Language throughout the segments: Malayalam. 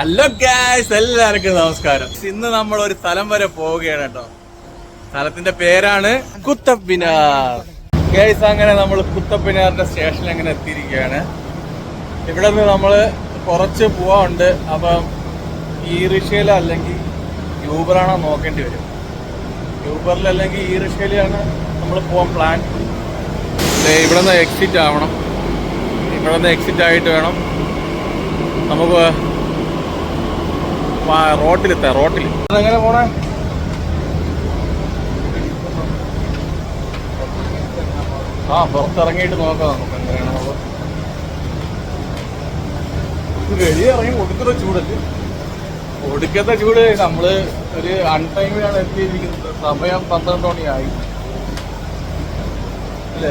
ഹലോ ഗായ്സ്, എല്ലാവർക്കും നമസ്കാരം. ഇന്ന് നമ്മൾ ഒരു സ്ഥലം വരെ പോവുകയാണ് കേട്ടോ. സ്ഥലത്തിന്റെ പേരാണ് കുത്തബ് മിനാർ. ഗായ്സ്, അങ്ങനെ നമ്മൾ കുത്തബ് മിനാറിന്റെ സ്റ്റേഷനിൽ അങ്ങനെ എത്തിയിരിക്കുകയാണ്. ഇവിടെ നിന്ന് നമ്മൾ കുറച്ച് പോവാറുണ്ട്. അപ്പം ഈ റിക്ഷയിൽ അല്ലെങ്കിൽ യൂബറാണോ നോക്കേണ്ടി വരും. യൂബറിൽ അല്ലെങ്കിൽ ഈ റിക്ഷയിലാണ് നമ്മൾ പോകാൻ പ്ലാൻ. ഇവിടെ നിന്ന് എക്സിറ്റ് ആവണം. ഇവിടെ നിന്ന് എക്സിറ്റ് ആയിട്ട് വേണം നമുക്ക് റോട്ടിലെത്താം. റോട്ടിൽ എങ്ങനെ പോണേ? പുറത്തിറങ്ങിയിട്ട് നോക്കാം നമുക്ക് എങ്ങനെയാണോ. വെളിയെ ഇറങ്ങി ഒടുക്കത്തെ ചൂടല്ലേ, ഒടുക്കത്തെ ചൂട്. നമ്മള് ഒരു അൺടൈമിലാണ് എത്തിയിരിക്കുന്നത്. സമയം 12 മണിയായി അല്ലേ.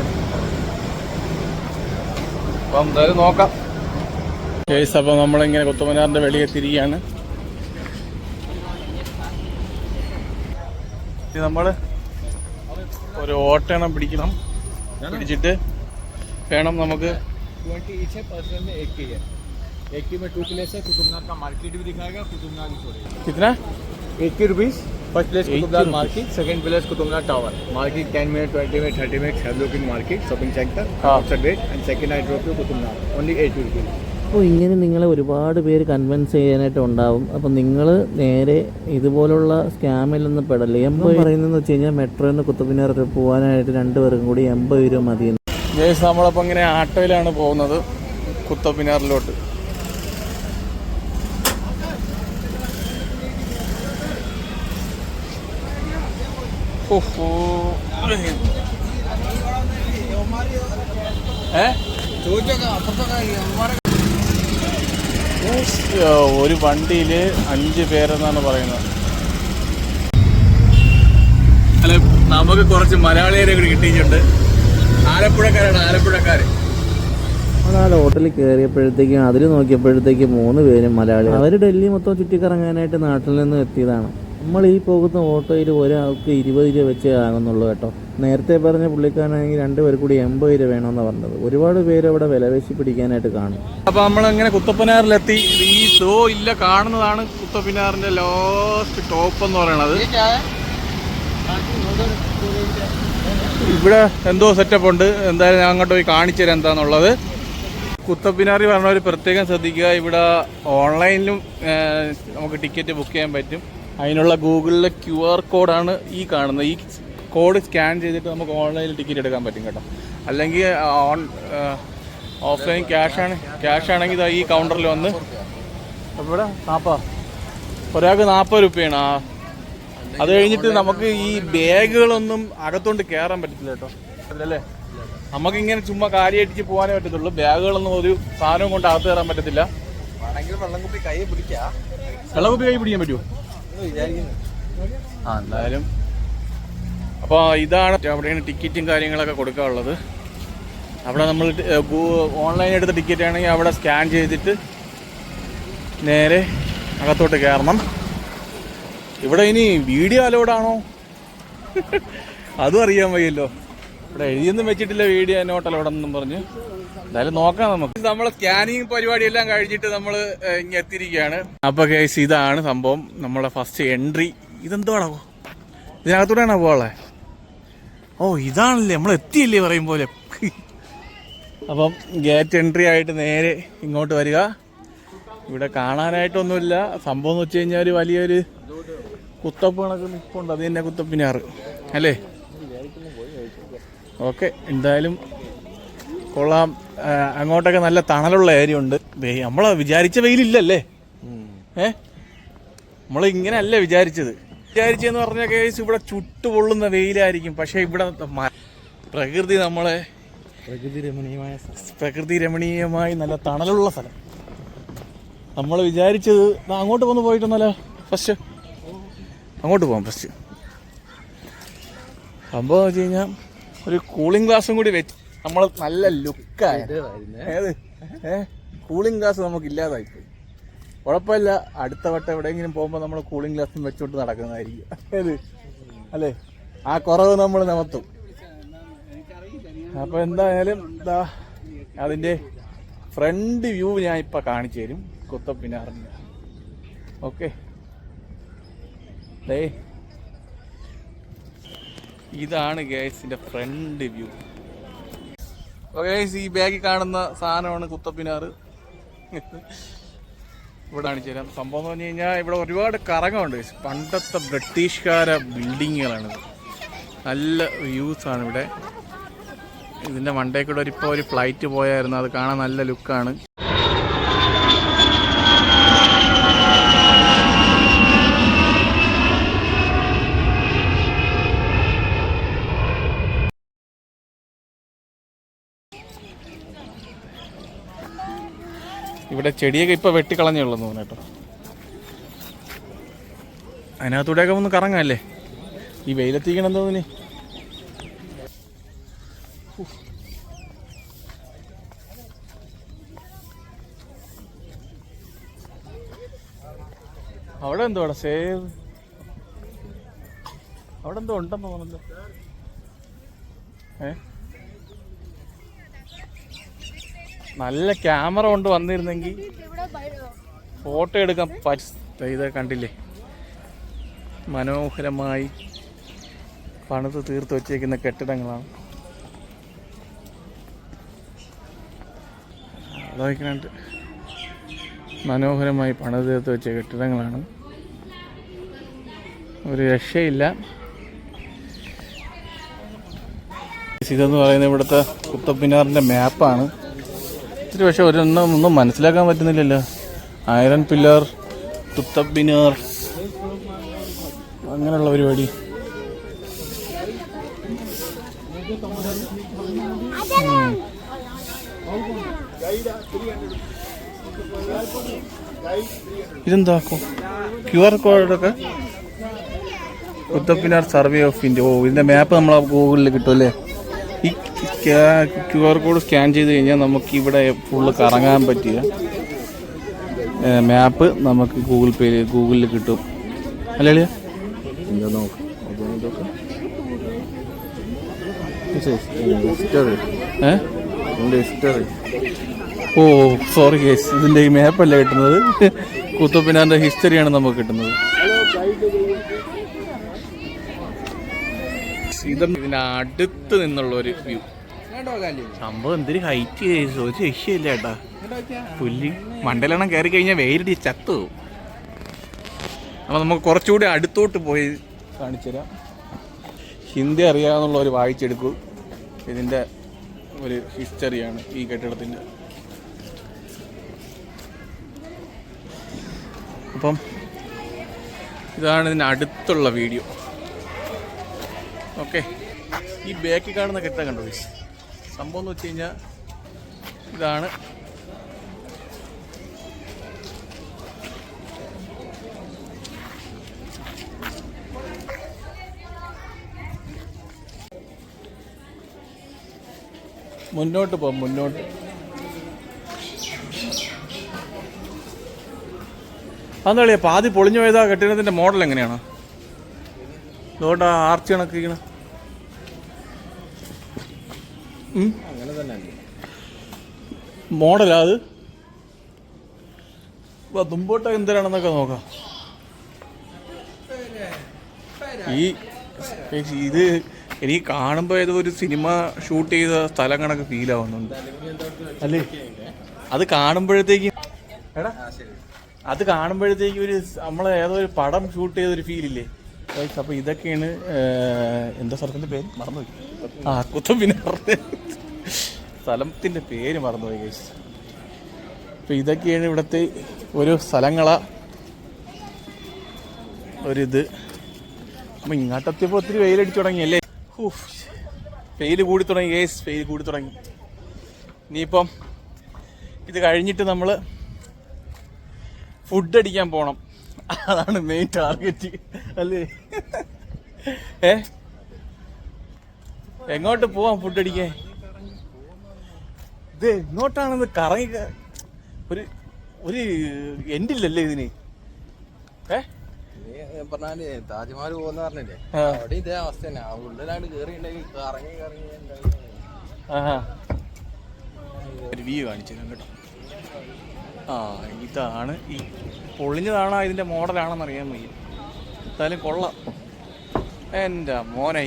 അപ്പം എന്തായാലും നോക്കാം. അപ്പം നമ്മളിങ്ങനെ കുത്തബ് മിനാറിന്റെ വെളിയെത്തിരിക്കുകയാണ്. നമ്മള് ഒരു ഓട്ടണം പിടിക്കണം. പിടിച്ചിട്ട് വേണം നമുക്ക്. 21 में 2 प्लेस है. कुतुब मीनार का मार्केट भी दिखाएगा, कुतुब मीनार भी छोड़ेगा. कितना? 81 rupees. First place Qutub Minar market, second place Qutub Minar tower. Market 10 minute, 20 minute, 30 minute have looking market, shopping center, outside wait, and second I drop you Qutub Minar. Only 80 rupees. അപ്പോൾ ഇങ്ങനെ നിങ്ങളെ ഒരുപാട് പേര് കൺവിൻസ് ചെയ്യാനായിട്ട് ഉണ്ടാവും. അപ്പം നിങ്ങൾ നേരെ ഇതുപോലുള്ള സ്കാമിൽ നിന്ന് പെടല്ലേ. 80 പറയുന്നതെന്ന് വെച്ച് കഴിഞ്ഞാൽ മെട്രോയിൽ നിന്ന് കുത്തബ് മിനാർ പോകാനായിട്ട് 2 പേർക്കും കൂടി 80 രൂപ മതി. നമ്മളപ്പോൾ ഇങ്ങനെ ആട്ടോയിലാണ് പോകുന്നത് കുത്തബ് മിനാറിലോട്ട്. ഒരു വണ്ടിയില് 5 പേരെന്നാണ് പറയുന്നത്. അല്ല, നമുക്ക് കുറച്ച് മലയാളികളെ കൂടി കിട്ടിയിട്ടുണ്ട്. ആലപ്പുഴക്കാരാണ്, ആലപ്പുഴക്കാര്. ആ ഹോട്ടലിൽ കയറിയപ്പോഴത്തേക്കും അതിൽ നോക്കിയപ്പോഴത്തേക്കും 3 പേരും മലയാളി. അവർ ഡൽഹി മൊത്തം ചുറ്റിക്കറങ്ങാനായിട്ട് നാട്ടിൽ നിന്ന് എത്തിയതാണ്. നമ്മൾ ഈ പോകുന്ന ഓട്ടോയിൽ ഒരാൾക്ക് 20 രൂപ വെച്ചേ ആകുന്നുള്ളൂ കേട്ടോ. നേരത്തെ പറഞ്ഞ പുള്ളിക്കാരനാണെങ്കിൽ 2 പേർ കൂടി 80 രൂപ വേണമെന്ന് പറഞ്ഞത്. ഒരുപാട് പേര് അവിടെ വിലപേശി പിടിക്കാനായിട്ട് കാണും. അപ്പൊ നമ്മളിങ്ങനെ കുത്തബ് മിനാറിലെത്തി. ഈ ഷോ ഇല്ല കാണുന്നതാണ് കുത്തബ് മിനാറിന്റെ ലാസ്റ്റ് ടോപ്പ് എന്ന് പറയുന്നത്. ഇവിടെ എന്തോ സെറ്റപ്പ് ഉണ്ട്. എന്തായാലും ഞാൻ അങ്ങോട്ട് പോയി കാണിച്ചു തരാം എന്താന്നുള്ളത്. കുത്തബ് മിനാറിൽ പറഞ്ഞവർ പ്രത്യേകം ശ്രദ്ധിക്കുക. ഇവിടെ ഓൺലൈനിലും നമുക്ക് ടിക്കറ്റ് ബുക്ക് ചെയ്യാൻ പറ്റും. അതിനുള്ള ഗൂഗിളിലെ QR കോഡാണ് ഈ കാണുന്നത്. ഈ കോഡ് സ്കാൻ ചെയ്തിട്ട് നമുക്ക് ഓൺലൈനിൽ ടിക്കറ്റ് എടുക്കാൻ പറ്റും കേട്ടോ. അല്ലെങ്കിൽ ഓഫ്ലൈൻ ക്യാഷ് ആണെങ്കിൽ ഈ കൗണ്ടറിൽ വന്ന് ഇവിടെ 40 ഒരാൾക്ക് 40 രൂപയാണ്. അത് കഴിഞ്ഞിട്ട് നമുക്ക് ഈ ബാഗുകളൊന്നും അകത്തോണ്ട് കയറാൻ പറ്റത്തില്ല കേട്ടോ. അതിലല്ലേ നമുക്കിങ്ങനെ ചുമ്മാ കാര്യമായിട്ട് പോകാനേ പറ്റത്തുള്ളൂ. ബാഗുകളൊന്നും ഒരു സാധനവും കൊണ്ട് അകത്ത് കയറാൻ പറ്റത്തില്ല. വെള്ളംകുപ്പി കൈ പിടിക്കാം. വെള്ളക്കുപ്പി കൈ പിടിക്കാൻ പറ്റുമോ? എന്തായാലും അപ്പോൾ ഇതാണ് അവിടെയാണ് ടിക്കറ്റും കാര്യങ്ങളൊക്കെ കൊടുക്കാനുള്ളത്. അവിടെ നമ്മൾ ഓൺലൈൻ എടുത്ത ടിക്കറ്റ് ആണെങ്കിൽ അവിടെ സ്കാൻ ചെയ്തിട്ട് നേരെ അകത്തോട്ട് കയറണം. ഇവിടെ ഇനി വീഡിയോ അലോഡാണോ അതും അറിയാൻ വയ്യല്ലോ. ഇവിടെ എഴുതിയൊന്നും വെച്ചിട്ടില്ല വീഡിയോ നോട്ട് അലോഡെന്നും പറഞ്ഞ്. എന്തായാലും നോക്കാം നമുക്ക്. നമ്മളെ സ്കാനിങ് പരിപാടിയെല്ലാം കഴിഞ്ഞിട്ട് നമ്മൾ ഇങ്ങനെ എത്തിയിരിക്കുകയാണ്. അപ്പോൾ കേസ് ഇതാണ് സംഭവം, നമ്മളെ ഫസ്റ്റ് എൻട്രി. ഇതെന്തുവാണോ, ഇതിനകത്തൂടെയാണോ പോകാനുള്ളത്? ഓ ഇതാണല്ലേ, നമ്മൾ എത്തിയില്ലേ പറയും പോലെ. അപ്പം ഗേറ്റ് എൻട്രി ആയിട്ട് നേരെ ഇങ്ങോട്ട് വരിക. ഇവിടെ കാണാനായിട്ടൊന്നുമില്ല. സംഭവം എന്ന് വെച്ച് കഴിഞ്ഞാൽ വലിയൊരു കുത്തബ് കണക്ക് നിൽപ്പുണ്ട്. അത് തന്നെ കുത്തബ് മിനാർ അല്ലേ. ഓക്കെ, എന്തായാലും കൊള്ളാം. അങ്ങോട്ടൊക്കെ നല്ല തണലുള്ള ഏരിയ ഉണ്ട്. നമ്മൾ വിചാരിച്ച വെയിലില്ലല്ലേ. നമ്മൾ ഇങ്ങനെയല്ല വിചാരിച്ചതെന്ന് പറഞ്ഞ കേസ് ഇവിടെ ചുട്ടുപൊള്ളുന്ന വെയിലായിരിക്കും. പക്ഷെ ഇവിടെ പ്രകൃതി നമ്മളെ പ്രകൃതി രമണീയമായി നല്ല തണലുള്ള സ്ഥലം. നമ്മൾ വിചാരിച്ചത് അങ്ങോട്ട് പോയിട്ടൊന്നല്ല. ഫസ്റ്റ് അങ്ങോട്ട് പോകാം. ഫസ്റ്റ് സംഭവം വെച്ച് കഴിഞ്ഞാൽ ഒരു കൂളിംഗ് ഗ്ലാസും കൂടി വെച്ച് നമ്മൾ നല്ല ലുക്കായ കൂളിംഗ് ഗ്ലാസ് നമുക്ക് ഇല്ലാതായിപ്പോയി. കുഴപ്പമില്ല, അടുത്ത വട്ടം എവിടെയെങ്കിലും പോകുമ്പോൾ നമ്മൾ കൂളിംഗ് ഗ്ലാസും വെച്ചോട്ട് നടക്കുന്നതായിരിക്കും അല്ലേ. ആ കുറവ് നമ്മൾ നിമത്തും. അപ്പോൾ എന്തായാലും ഇതാ അതിൻ്റെ ഫ്രണ്ട് വ്യൂ ഞാൻ ഇപ്പം കാണിച്ചു തരും കുത്തബ് മിനാറിൻ്റെ. ഓക്കെ, ഇതാണ് ഗൈസിന്റെ ഫ്രണ്ട് വ്യൂ. ഗൈസ്, ഈ ബാഗിൽ കാണുന്ന സാധനമാണ് കുത്തപ്പിനാർ. ഇവിടെ കാണിച്ചു തരാം. സംഭവം എന്ന് പറഞ്ഞു കഴിഞ്ഞാൽ ഇവിടെ ഒരുപാട് കറങ്ങമുണ്ട്. പണ്ടത്തെ ബ്രിട്ടീഷുകാര ബിൽഡിങ്ങുകളാണിത്. നല്ല വ്യൂസാണ് ഇവിടെ. ഇതിൻ്റെ മണ്ടേ കൂടെ ഇപ്പോൾ ഒരു ഫ്ലൈറ്റ് പോയായിരുന്നു, അത് കാണാൻ നല്ല ലുക്കാണ്. ഇവിടെ ചെടിയൊക്കെ ഇപ്പോൾ വെട്ടിക്കളഞ്ഞേ ഉള്ളൂ തോന്നുന്നു കേട്ടോ. അതിനകത്തൂടെയൊക്കെ ഒന്ന് കറങ്ങാമല്ലേ, ഈ വെയിലെത്തിക്കണം തോന്നി. അവിടെ എന്തോ സേവ്, അവിടെ എന്തോ ഉണ്ടെന്ന് തോന്നുന്നല്ലോ. നല്ല ക്യാമറ കൊണ്ട് വന്നിരുന്നെങ്കിൽ ഫോട്ടോ എടുക്കാൻ ഇത് കണ്ടില്ലേ, മനോഹരമായി പണിത് തീർത്ത് വച്ചേക്കുന്ന കെട്ടിടങ്ങളാണ്. അതൊക്കെ മനോഹരമായി പണിത് തീർത്ത് വെച്ച കെട്ടിടങ്ങളാണ്. ഒരു രക്ഷയില്ല. ഇതെന്ന് പറയുന്നത് ഇവിടുത്തെ കുത്തബ് മിനാറിൻ്റെ മാപ്പാണ്. ഇത്തിരി പക്ഷെ ഒന്നും മനസ്സിലാക്കാൻ പറ്റുന്നില്ലല്ലോ. അയറൻ പില്ലർ, കുത്തബ് മിനാർ, അങ്ങനെയുള്ള പരിപാടി. ഇതെന്താക്കും QR കോഡൊക്കെ. Qutub Minar survey of India. ഓ, ഇതിൻ്റെ മാപ്പ് നമ്മളെ ഗൂഗിളിൽ കിട്ടുമല്ലേ. ഈ QR കോഡ് സ്കാൻ ചെയ്ത് കഴിഞ്ഞാൽ നമുക്ക് ഇവിടെ ഫുള്ള് കറങ്ങാൻ പറ്റിയ മാപ്പ് നമുക്ക് ഗൂഗിളിൽ കിട്ടും അല്ലേ? ഓ സോറി ഗേസ്, ഇതിൻ്റെ ഈ മാപ്പല്ല കിട്ടുന്നത്, കുത്തബ് മിനാറിൻ്റെ ഹിസ്റ്ററിയാണ് നമുക്ക് കിട്ടുന്നത്. ഇതിന്റെ അടുത്ത് നിന്നുള്ള ഒരു വ്യൂ. സംഭവം എന്തൊരു ഹൈറ്റ്, ഒരു രക്ഷയില്ല ചേട്ടാ. പുല്ല് മണ്ടലെണ്ണം കയറി കഴിഞ്ഞാൽ വെയിലടി ചത്തു പോകും. അപ്പോൾ നമുക്ക് കുറച്ചുകൂടി അടുത്തോട്ട് പോയി കാണിച്ചു തരാം. ഹിന്ദി അറിയാമെന്നുള്ളവർ വായിച്ചെടുക്കൂ. ഇതിൻ്റെ ഒരു ഹിസ്റ്ററിയാണ് ഈ കെട്ടിടത്തിൻ്റെ. അപ്പം ഇതാണ് ഇതിൻ്റെ അടുത്തുള്ള വീഡിയോ. ഓക്കെ, ഈ ബാക്കിൽ കാണുന്ന കെട്ടിടം കണ്ടോ? സംഭവം എന്ന് വെച്ച് കഴിഞ്ഞാൽ ഇതാണ് മുന്നോട്ട് പോകും. മുന്നോട്ട് അതെന്താ പാതി പൊളിഞ്ഞു പോയതാ കെട്ടിടത്തിൻ്റെ മോഡൽ എങ്ങനെയാണ്? അതുകൊണ്ടാ ആർച്ച് കണക്കിരിക്കണം. അങ്ങനെ തന്നെ മോഡലാ അത്. മുമ്പോട്ട് എന്തിനാണെന്നൊക്കെ നോക്കാം. ഇത് എനിക്ക് കാണുമ്പോൾ ഏതോ ഒരു സിനിമ ഷൂട്ട് ചെയ്ത സ്ഥലം കണക്ക് ഫീൽ ആവുന്നുണ്ട് അല്ലേ? അത് കാണുമ്പോഴത്തേക്കും ഒരു നമ്മളെ ഏതോ ഒരു പടം ഷൂട്ട് ചെയ്തൊരു ഫീലില്ലേ? അപ്പോൾ ഇതൊക്കെയാണ് എന്താ സ്ഥലത്തിൻ്റെ പേര് മറന്നുപോയി. കുത്തബ് മിനാറിൻ്റെ സ്ഥലത്തിൻ്റെ പേര് മറന്നുപോയി ഗൈസ്. അപ്പോൾ ഇതൊക്കെയാണ് ഇവിടുത്തെ ഒരു സ്ഥലങ്ങളാ ഒരിത്. അപ്പോൾ ഇങ്ങോട്ടെത്തിയപ്പോൾ ഒത്തിരി വെയിലടിച്ചു തുടങ്ങിയല്ലേ? വെയിൽ കൂടി തുടങ്ങി ഗൈസ്, വെയിൽ കൂടി തുടങ്ങി. ഇനിയിപ്പം ഇത് കഴിഞ്ഞിട്ട് നമ്മൾ ഫുഡ് അടിക്കാൻ പോകണം. അതാണ് മെയിൻ ടാർഗറ്റ് അല്ലേ? എങ്ങോട്ട് പോവാം ഫുഡ് അടിക്കാൻ? ഇത് എങ്ങോട്ടാണെന്ന് കറങ്ങി ഒരു എൻഡില്ലല്ലേ ഇതിന്? പറഞ്ഞാല് താജ്മഹൽ പോകുന്ന പറഞ്ഞില്ലേ, അവിടെ ഇതേ അവസ്ഥ തന്നെ. ഉള്ളിലാണ്ട് കേറിയിട്ടുണ്ടെങ്കിൽ കറങ്ങി ഒരു വ്യൂ കാണിച്ചു കേട്ടോ. ഇതാണ് ഈ പൊളിഞ്ഞതാണോ ഇതിൻ്റെ മോഡലാണെന്ന് അറിയാൻ വയ്യ. എന്തായാലും കൊള്ളാം. എൻ്റെ മോനെ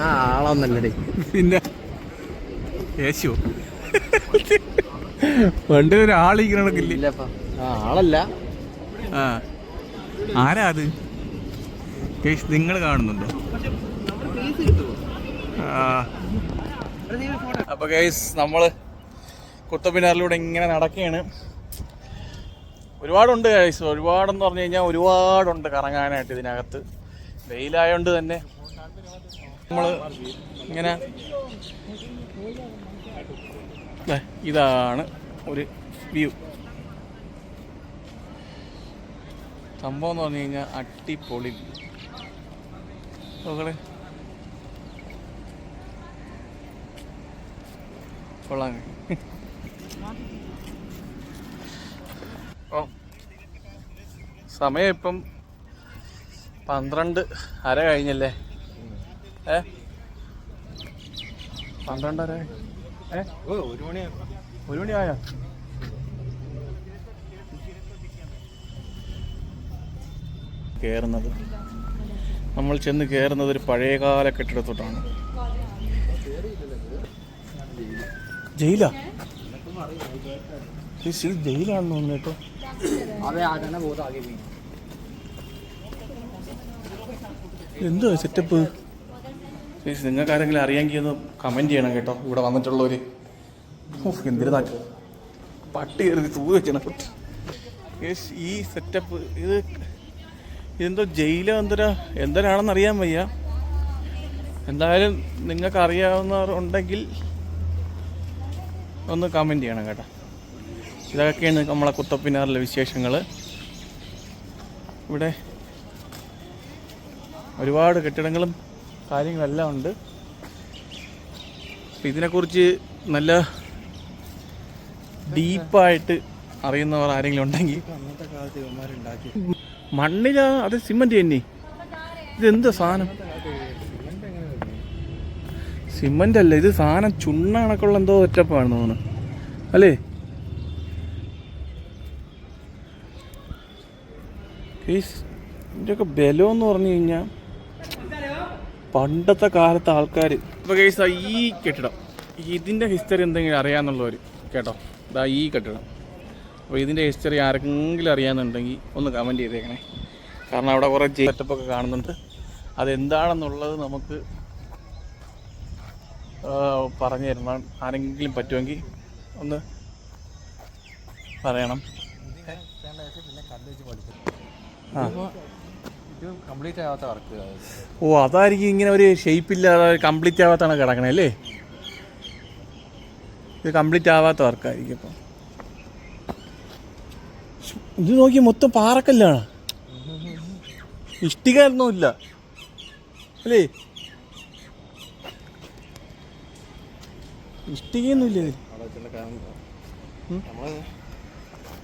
ആളൊന്നല്ലേ പിന്നെ യേശു പണ്ട് ഒരാളിരിക്കണക്കില്ലേ? ആളല്ല. ആരാ അത്? നിങ്ങൾ കാണുന്നുണ്ടോ? അപ്പോൾ ഗൈസ് നമ്മൾ കുത്തബ്മിനാറിലൂടെ ഇങ്ങനെ നടക്കുകയാണ്. ഒരുപാടുണ്ട് ഗൈസ്, ഒരുപാടെന്ന് പറഞ്ഞു കഴിഞ്ഞാൽ ഒരുപാടുണ്ട് കറങ്ങാനായിട്ട് ഇതിനകത്ത്. വെയിലായതുകൊണ്ട് തന്നെ നമ്മൾ ഇങ്ങനെ ഇതാണ് ഒരു വ്യൂ. സംഭവം എന്ന് പറഞ്ഞു കഴിഞ്ഞാൽ അടിപൊളി കൊള്ളാം. സമയം ഇപ്പം 12:30 കഴിഞ്ഞല്ലേ? 12:30. 1 മണിയായോ? കയറുന്നത് നമ്മൾ ചെന്ന് കയറുന്നത് ഒരു പഴയകാല കെട്ടിടത്തോട്ടാണ്. ജയിലാ? ജയിലാണെന്ന് തോന്നുന്നു കേട്ടോ. എന്തോ സെറ്റപ്പ്. നിങ്ങൾക്ക് ആരെങ്കിലും അറിയാമെങ്കിൽ ഒന്ന് കമൻറ്റ് ചെയ്യണം കേട്ടോ. ഇവിടെ വന്നിട്ടുള്ളവർ എന്തിനാ പട്ടി കയറി തൂവ് വെച്ചാണ് ഈ സെറ്റപ്പ്. ഇതെന്തോ ജയിലോ എന്തിനാണെന്ന് അറിയാൻ വയ്യ. എന്തായാലും നിങ്ങൾക്ക് അറിയാവുന്നവർ ഉണ്ടെങ്കിൽ ഒന്ന് കമൻറ്റ് ചെയ്യണം കേട്ടോ. ഇതൊക്കെയാണ് നമ്മളെ കുത്തബ്മിനാറിലെ വിശേഷങ്ങൾ. ഇവിടെ ഒരുപാട് കെട്ടിടങ്ങളും കാര്യങ്ങളെല്ലാം ഉണ്ട്. ഇതിനെക്കുറിച്ച് നല്ല ഡീപ്പായിട്ട് അറിയുന്നവർ ആരെങ്കിലും ഉണ്ടെങ്കിൽ. അന്നത്തെ കാലത്ത് ഇവന്മാരുണ്ടാക്കി മണ്ണില അത് സിമൻറ്റ് തന്നെ. ഇതെന്താ സാധനം? സിമൻ്റ് അല്ല ഇത്, സാധനം ചുണ്ണ കണക്കുള്ള എന്തോ സെറ്റപ്പാണെന്ന് തോന്നുന്നു അല്ലേ? ഇതിൻ്റെയൊക്കെ ബലമെന്ന് പറഞ്ഞു കഴിഞ്ഞാൽ പണ്ടത്തെ കാലത്തെ ആൾക്കാർ. ഇപ്പോൾ കേസ് ഈ കെട്ടിടം, ഇതിൻ്റെ ഹിസ്റ്ററി എന്തെങ്കിലും അറിയാമെന്നുള്ളവർ കേട്ടോ, ഇതാ ഈ കെട്ടിടം. അപ്പോൾ ഇതിൻ്റെ ഹിസ്റ്ററി ആരെങ്കിലും അറിയാമെന്നുണ്ടെങ്കിൽ ഒന്ന് കമൻറ്റ് ചെയ്തേക്കണേ. കാരണം അവിടെ കുറേ സെറ്റപ്പൊക്കെ കാണുന്നുണ്ട്. അതെന്താണെന്നുള്ളത് നമുക്ക് പറഞ്ഞു തരണം. ആരെങ്കിലും പറ്റുമെങ്കിൽ ഒന്ന് പറയണം. കംപ്ലീറ്റ് ആവാത്ത വർക്ക്. ഓ, അതായിരിക്കും ഇങ്ങനെ ഒരു ഷേപ്പില്ലാതെ കംപ്ലീറ്റ് ആവാത്താണ് കിടക്കണേ അല്ലേ? ഇത് കംപ്ലീറ്റ് ആവാത്ത വർക്കായിരിക്കും. ഇപ്പം ഇത് നോക്കി മൊത്തം പാറക്കല്ലാണ്, ഇഷ്ടികയൊന്നുമില്ല അല്ലേ? ഇഷ്ടികയൊന്നുമില്ല ഇതിൽ. നമ്മള്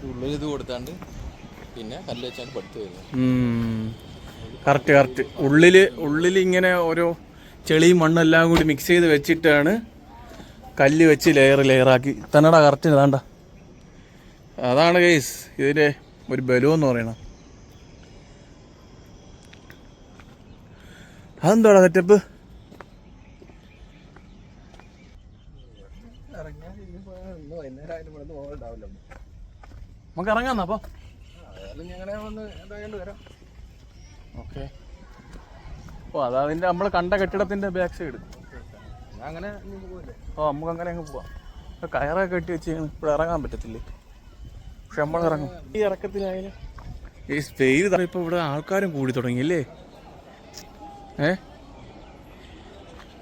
ഉള്ളിൽ ഇത് കൊടുത്താണ്ട് പിന്നെ കല്ല് വെച്ചാണ്ട് പഠിത്തു വരുന്നത്. കറക്റ്റ്. ഉള്ളിൽ ഇങ്ങനെ ഓരോ ചെളിയും മണ്ണും എല്ലാം കൂടി മിക്സ് ചെയ്ത് വെച്ചിട്ടാണ് കല്ല് വെച്ച് ലെയറാക്കി തന്നെടാ. കറക്റ്റ് വേണ്ട. അതാണ് ഗൈസ് ഇതിൻ്റെ ഒരു ബലമെന്ന് പറയണം. അതെന്താടാ സെറ്റപ്പ്? നമുക്ക് ഇറങ്ങാന്നാ അപ്പോൾ? ഓക്കെ. ഓ, അതതിൻ്റെ നമ്മൾ കണ്ട കെട്ടിടത്തിൻ്റെ ബാക്ക് സൈഡ്. അങ്ങനെ നമുക്ക് അങ്ങനെ അങ്ങ് പോവാം. കയറൊക്കെ കെട്ടി വെച്ച് ഇവിടെ ഇറങ്ങാൻ പറ്റത്തില്ലേ? പക്ഷെ നമ്മൾ ഇറങ്ങും. ഈ ഇറക്കത്തിലായാലും ഈ സ്പെയിൻ ഇപ്പോൾ ഇവിടെ ആൾക്കാരും കൂടി തുടങ്ങിയല്ലേ?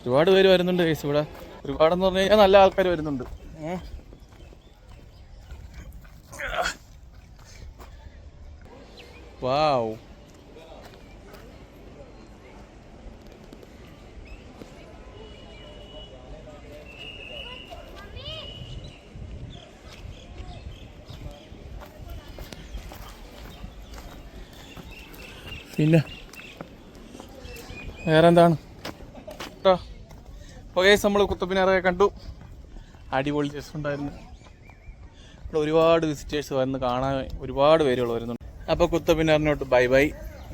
ഒരുപാട് പേര് വരുന്നുണ്ട് കേസ് ഇവിടെ. ഒരുപാടെന്ന് പറഞ്ഞു കഴിഞ്ഞാൽ നല്ല ആൾക്കാർ വരുന്നുണ്ട്. വാവ്. പിന്നെ വേറെ എന്താണ് കേട്ടോ? അപ്പോൾ കേസ് നമ്മൾ കുത്തബ്മിനാറൊക്കെ കണ്ടു. അടിപൊളി രസമുണ്ടായിരുന്നു. ഇവിടെ ഒരുപാട് വിസിറ്റേഴ്സ് വന്ന് കാണാൻ ഒരുപാട് പേരുകൾ വരുന്നുണ്ട്. അപ്പോൾ കുത്തബ്മിനാറിനോട്ട് ബൈ ബൈ.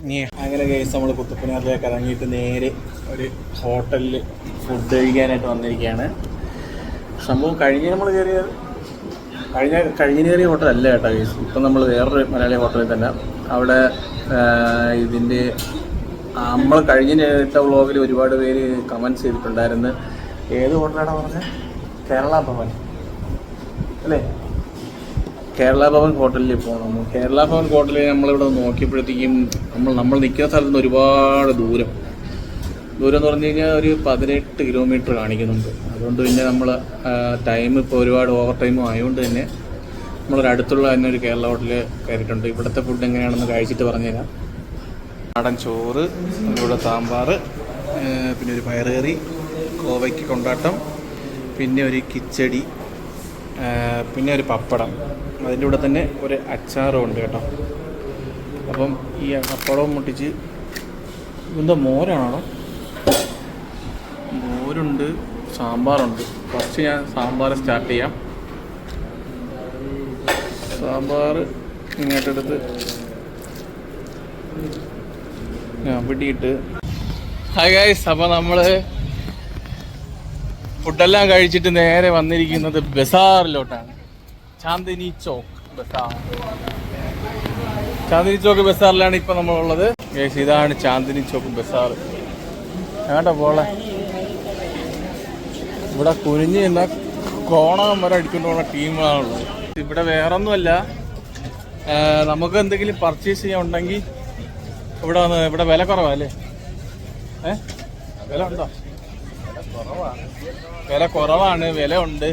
ഇനി അങ്ങനെ കേസ് നമ്മൾ കുത്തബ്മിനാറിലേക്ക് ഇറങ്ങിയിട്ട് നേരെ ഒരു ഹോട്ടലിൽ ഫുഡ് കഴിക്കാനായിട്ട് വന്നിരിക്കുകയാണ്. സംഭവം കഴിഞ്ഞ കയറിയ ഹോട്ടലല്ല കേട്ടോ കേസ്. ഇപ്പം നമ്മൾ വേറൊരു മലയാളി ഹോട്ടലിൽ തന്നെ അവിടെ ഇതിൻ്റെ നമ്മൾ കഴിഞ്ഞ വ്ളോഗിൽ ഒരുപാട് പേര് കമൻറ്റ്സ് ചെയ്തിട്ടുണ്ടായിരുന്നു. ഏത് ഹോട്ടലാണ് പറഞ്ഞത്? കേരള ഭവൻ അല്ലേ? കേരള ഭവൻ ഹോട്ടലിൽ പോകണം. കേരള ഭവൻ ഹോട്ടലിൽ നമ്മളിവിടെ നോക്കിയപ്പോഴത്തേക്കും നമ്മൾ നിൽക്കുന്ന സ്ഥലത്ത് നിന്ന് ഒരുപാട് ദൂരം എന്ന് പറഞ്ഞു കഴിഞ്ഞാൽ ഒരു 18 കിലോമീറ്റർ കാണിക്കുന്നുണ്ട്. അതുകൊണ്ട് പിന്നെ നമ്മൾ ടൈം ഇപ്പോൾ ഒരുപാട് ഓവർ ടൈമും ആയതുകൊണ്ട് തന്നെ നമ്മളൊരടുത്തുള്ള തന്നെ ഒരു കേരള ഹോട്ടലിൽ കയറിയിട്ടുണ്ട്. ഇവിടുത്തെ ഫുഡ് എങ്ങനെയാണെന്ന് കഴിച്ചിട്ട് പറഞ്ഞുതരാം. നാടൻ ചോറ്, ഇവിടെ സാമ്പാർ, പിന്നെ ഒരു പയറുകറി, കോവയ്ക്ക് കൊണ്ടാട്ടം, പിന്നെ ഒരു കിച്ചടി, പിന്നെ ഒരു പപ്പടം, അതിൻ്റെ കൂടെ തന്നെ ഒരു അച്ചാറും ഉണ്ട് കേട്ടോ. അപ്പം ഈ പപ്പടവും മുട്ടിച്ച് എന്താ മോരാണോ? മോരുണ്ട്, സാമ്പാറുണ്ട്. ഫസ്റ്റ് ഞാൻ സാമ്പാർ സ്റ്റാർട്ട് ചെയ്യാം. സാമ്പാർ ഇങ്ങോട്ടെടുത്ത് പിടിയിട്ട്. ഹായ് ഗൈസ്, അപ്പോൾ നമ്മൾ ഫുഡെല്ലാം കഴിച്ചിട്ട് നേരെ വന്നിരിക്കുന്നത് ബസാറിലോട്ടാണ്. ചാന്ദിനി ചോക്ക് ബസാർ. ചാന്ദിനി ചോക്ക് ബസാറിലാണ് ഇപ്പോൾ നമ്മളുള്ളത്. ഗൈസ്, ഇതാണ് ചാന്ദിനി ചോക്ക് ബസാർ. കേട്ടോ പോളെ, ഇവിടെ കുനിഞ്ഞ് നിന്ന കോണം വരെ അടിച്ചുകൊണ്ട് പോകുന്ന ടീമാണുള്ളത്. ഇവിടെ വേറൊന്നുമല്ല, നമുക്ക് എന്തെങ്കിലും പർച്ചേസ് ചെയ്യാൻ ഉണ്ടെങ്കിൽ ഇവിടെ വില കുറവല്ലേ? വില ഉണ്ടോ? വില കുറവാണ്, വില ഉണ്ട്.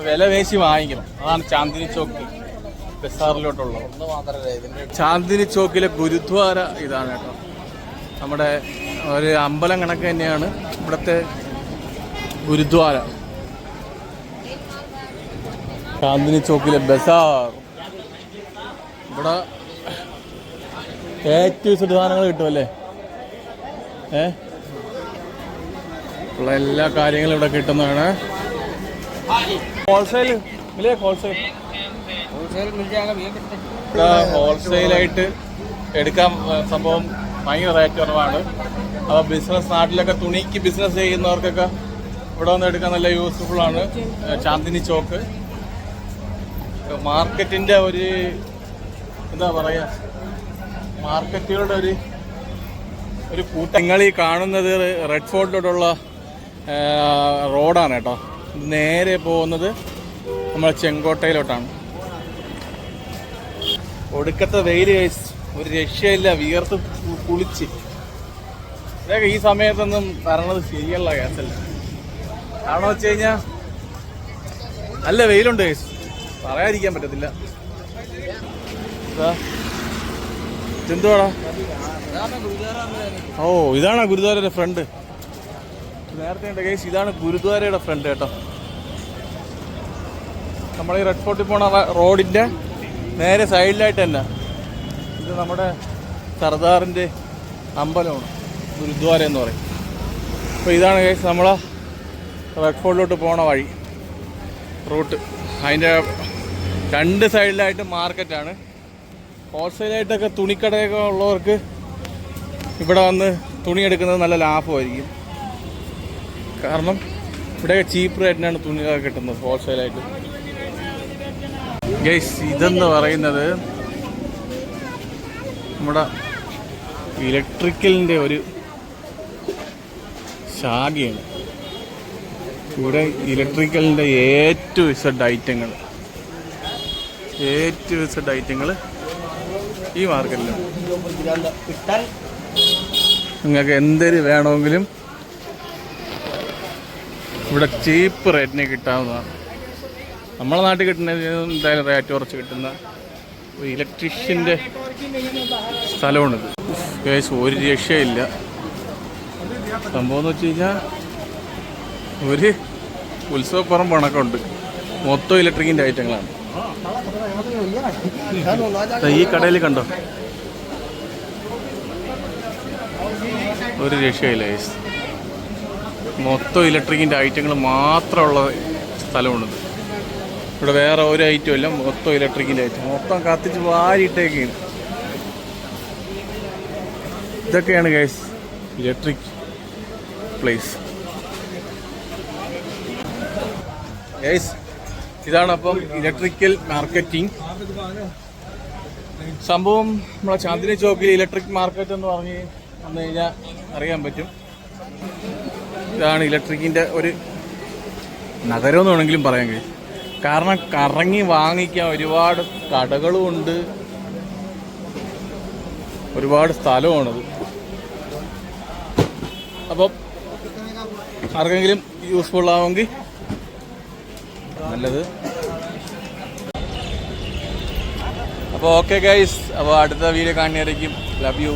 വില വേശി വാങ്ങിക്കണം. അതാണ് ചാന്ദിനി ചോക്ക് ബസാറിലോട്ടുള്ളത്. ചാന്ദിനി ചോക്കിലെ ഗുരുദ്വാര ഇതാണ് കേട്ടോ. നമ്മുടെ ഒരു അമ്പലം കണക്ക് തന്നെയാണ് ഇവിടുത്തെ ഗുരുദ്വാര. ചാന്ദിനി ചോക്കിലെ ബസാർ. ഇവിടെ ഏറ്റവും സാധനങ്ങൾ കിട്ടുമല്ലേ? ഉള്ള എല്ലാ കാര്യങ്ങളും ഇവിടെ കിട്ടുന്നതാണ്. ഹോൾസെയിലായിട്ട് എടുക്കാൻ സംഭവം ഭയങ്കര റേറ്റ് കുറവാണ്. അപ്പോൾ നാട്ടിലൊക്കെ തുണിക്ക് ബിസിനസ് ചെയ്യുന്നവർക്കൊക്കെ ഇവിടെ വന്ന് എടുക്കാൻ നല്ല യൂസ്ഫുള്ളാണ് ചാന്ദിനി ചോക്ക്. മാർക്കറ്റിൻ്റെ ഒരു എന്താ പറയുക, മാർക്കറ്റുകളുടെ ഒരു കൂട്ടം. നിങ്ങൾ ഈ കാണുന്നത് റെഡ് ഫോർട്ടിലോട്ടുള്ള റോഡാണ് കേട്ടോ. നേരെ പോകുന്നത് നമ്മളെ ചെങ്കോട്ടയിലോട്ടാണ്. ഒടുക്കത്തെ വെയിൽ, ഒരു രക്ഷയില്ല, വിയർത്ത് കുളിച്ച്. ഇതൊക്കെ ഈ സമയത്തൊന്നും വരണത് ശരിയല്ല കേസല്ല. കാരണം വെച്ച് കഴിഞ്ഞാൽ നല്ല വെയിലുണ്ട് കേസ്, പറയാതിരിക്കാൻ പറ്റത്തില്ല. എന്തുവാടാ? ഓ, ഇതാണോ ഗുരുദ്വാരയുടെ ഫ്രണ്ട്? നേരത്തെ ഉണ്ട് കേസ്, ഇതാണ് ഗുരുദ്വാരയുടെ ഫ്രണ്ട് കേട്ടോ. നമ്മൾ ഈ റെഡ് ഫോർട്ടിൽ പോണ റോഡിൻ്റെ നേരെ സൈഡിലായിട്ട് തന്നെ ഇത് നമ്മുടെ സർദാറിൻ്റെ അമ്പലമാണ്, ഗുരുദ്വാര എന്ന് പറയും. അപ്പോൾ ഇതാണ് കേസ് നമ്മളെ റെഡ് ഫോർട്ടിലോട്ട് പോണ വഴി, റൂട്ട്. അതിൻ്റെ രണ്ട് സൈഡിലായിട്ട് മാർക്കറ്റാണ്. ഹോൾസെയിലായിട്ടൊക്കെ തുണിക്കടയൊക്കെ ഉള്ളവർക്ക് ഇവിടെ വന്ന് തുണി എടുക്കുന്നത് നല്ല ലാഭമായിരിക്കും. കാരണം ഇവിടെ ചീപ്പ് റേറ്റിനാണ് തുണികളൊക്കെ കിട്ടുന്നത് ഹോൾസെയിലായിട്ട്. ഗൈസ്, ഇതെന്ന് പറയുന്നത് നമ്മുടെ ഇലക്ട്രിക്കലിൻ്റെ ഒരു ശാഖയാണ്. ഇവിടെ ഇലക്ട്രിക്കലിൻ്റെ ഏറ്റവും ഇസഡ് ഐറ്റങ്ങൾ ഈ മാർക്കറ്റിലാണ്. നിങ്ങൾക്ക് എന്തൊരു വേണമെങ്കിലും ഇവിടെ ചീപ്പ് റേറ്റിന് കിട്ടാവുന്നതാണ്. നമ്മളെ നാട്ടിൽ കിട്ടുന്നത് എന്തായാലും റേറ്റ് കുറച്ച് കിട്ടുന്ന ഒരു ഇലക്ട്രീഷ്യൻ്റെ സ്ഥലമാണിത്. കേസ് ഒരു രക്ഷയില്ല. സംഭവം എന്ന് വെച്ച് കഴിഞ്ഞാൽ ഒരു ഉത്സവപ്പറമ്പ് കണക്കുണ്ട്. മൊത്തം ഇലക്ട്രിക്കിൻ്റെ ഐറ്റങ്ങളാണ്. ഈ കടയിൽ കണ്ടോ, ഒരു രക്ഷയില്ല കേസ്. മൊത്തം ഇലക്ട്രിക്കിൻ്റെ ഐറ്റങ്ങൾ മാത്രമുള്ള സ്ഥലമാണിത്. ഇവിടെ വേറെ ഒരു ഐറ്റം ഇല്ല, മൊത്തം ഇലക്ട്രിക്കിൻ്റെ ഐറ്റം, മൊത്തം കത്തിച്ച് വാരിയിട്ടേക്കാണ്. ഇതൊക്കെയാണ് ഗൈസ് ഇലക്ട്രിക് പ്ലേസ്. ഗൈസ് ഇതാണ് അപ്പം ഇലക്ട്രിക്കൽ മാർക്കറ്റിംഗ് സംഭവം. നമ്മളെ ചാന്ദിനി ചോക്കിൽ ഇലക്ട്രിക് മാർക്കറ്റ് എന്ന് പറഞ്ഞ് വന്നു കഴിഞ്ഞാൽ അറിയാൻ പറ്റും. ഇതാണ് ഇലക്ട്രിക്കിൻ്റെ ഒരു നഗരം എന്ന് വേണമെങ്കിലും പറയാൻ കഴിയും. കാരണം കറങ്ങി വാങ്ങിക്കാൻ ഒരുപാട് കടകളും ഉണ്ട്, ഒരുപാട് സ്ഥലമാണത്. അപ്പം ആർക്കെങ്കിലും യൂസ്ഫുൾ ആവുമെങ്കിൽ നല്ലത്. അപ്പോൾ ഓക്കെ ഗൈസ്, അപ്പോൾ അടുത്ത വീഡിയോ കാണുന്നതായിരിക്കും. Love you.